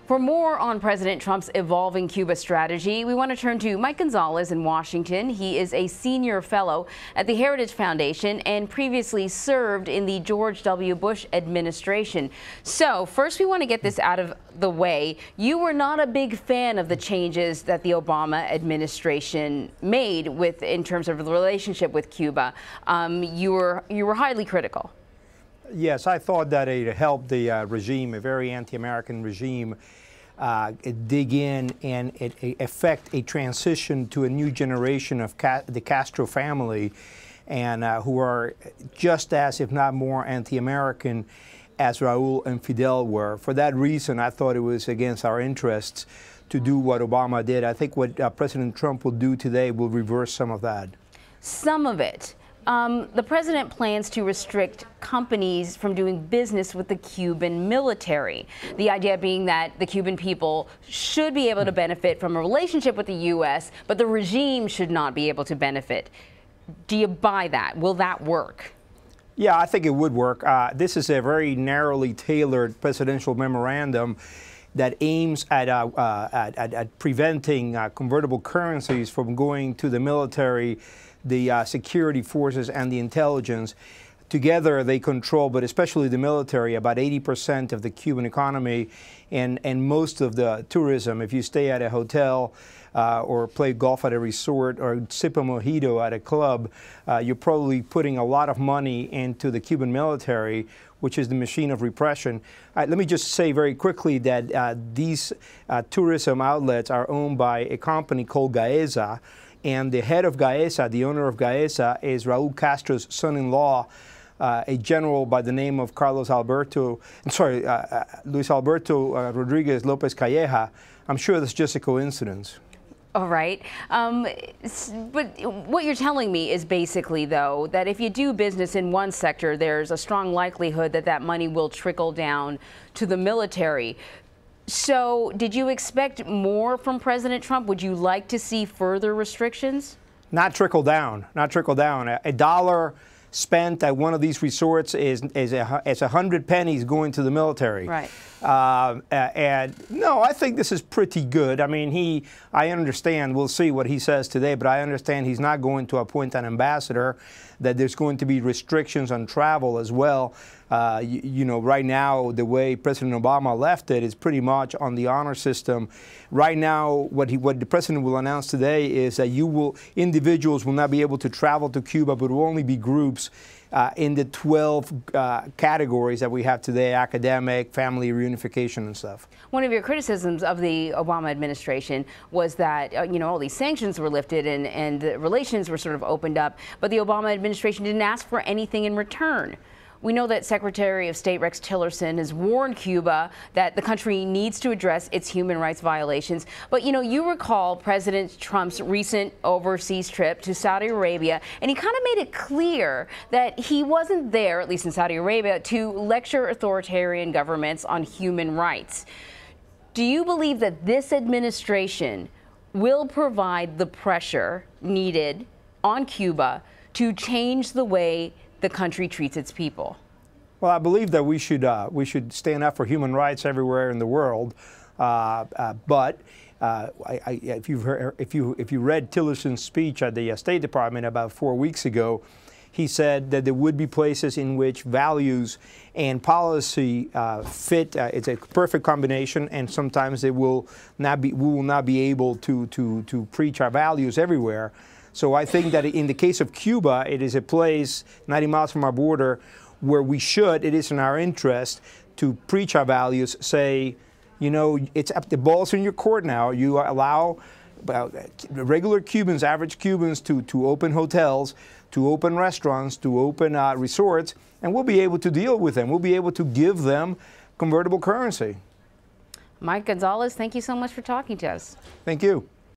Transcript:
For more on President Trump's evolving Cuba strategy, we want to turn to Mike Gonzales in Washington. He is a senior fellow at the Heritage Foundation and previously served in the George W. Bush administration. So first, we want to get this out of the way. You were not a big fan of the changes that the Obama administration made in terms of the relationship with Cuba. You were highly critical. Yes, I thought that it helped the regime, a very anti-American regime, dig in and effect a transition to a new generation of the Castro family, and who are just as, if not more, anti-American as Raul and Fidel were. For that reason, I thought it was against our interests to do what Obama did. I think what President Trump will do today will reverse some of that. Some of it. The president plans to restrict companies from doing business with the Cuban military. The idea being that the Cuban people should be able to benefit from a relationship with the U.S., but the regime should not be able to benefit. Do you buy that? Will that work? Yeah, I think it would work. This is a very narrowly tailored presidential memorandum that aims at preventing convertible currencies from going to the military, the security forces, and the intelligence. Together they control, but especially the military, about 80% of the Cuban economy and most of the tourism. If you stay at a hotel or play golf at a resort or sip a mojito at a club, you're probably putting a lot of money into the Cuban military, which is the machine of repression. Let me just say very quickly that these tourism outlets are owned by a company called Gaeza, and the head of Gaeza, the owner of Gaeza, is Raul Castro's son-in-law, a general by the name of Luis Alberto Rodriguez Lopez Calleja. I'm sure that's just a coincidence. All right. But what you're telling me is basically, though, that if you do business in one sector, there's a strong likelihood that that money will trickle down to the military. So did you expect more from President Trump? Would you like to see further restrictions? Not trickle down. Not trickle down. A dollar spent at one of these resorts is 100 pennies going to the military. Right. And no, I think this is pretty good. I mean, I understand, we'll see what he says today, but I understand he's not going to appoint an ambassador, that there's going to be restrictions on travel as well. You know, right now, the way President Obama left it is pretty much on the honor system. Right now, what the president will announce today is that individuals will not be able to travel to Cuba, but will only be groups in the 12 categories that we have today: academic, family reunification, and stuff. One of your criticisms of the Obama administration was that, you know, all these sanctions were lifted and the relations were sort of opened up, but the Obama administration didn't ask for anything in return. We know that Secretary of State Rex Tillerson has warned Cuba that the country needs to address its human rights violations. But, you know, you recall President Trump's recent overseas trip to Saudi Arabia, and he kind of made it clear that he wasn't there, at least in Saudi Arabia, to lecture authoritarian governments on human rights. Do you believe that this administration will provide the pressure needed on Cuba to change the way the country treats its people? Well, I believe that we should stand up for human rights everywhere in the world. But if you read Tillerson's speech at the State Department about 4 weeks ago, he said that there would be places in which values and policy fit. It's a perfect combination, and sometimes we will not be able to preach our values everywhere. So I think that in the case of Cuba, it is a place 90 miles from our border where it is in our interest to preach our values, say, you know, the ball's in your court now. You allow regular Cubans, average Cubans, to open hotels, to open restaurants, to open resorts, and we'll be able to deal with them. We'll be able to give them convertible currency. Mike Gonzales, thank you so much for talking to us. Thank you.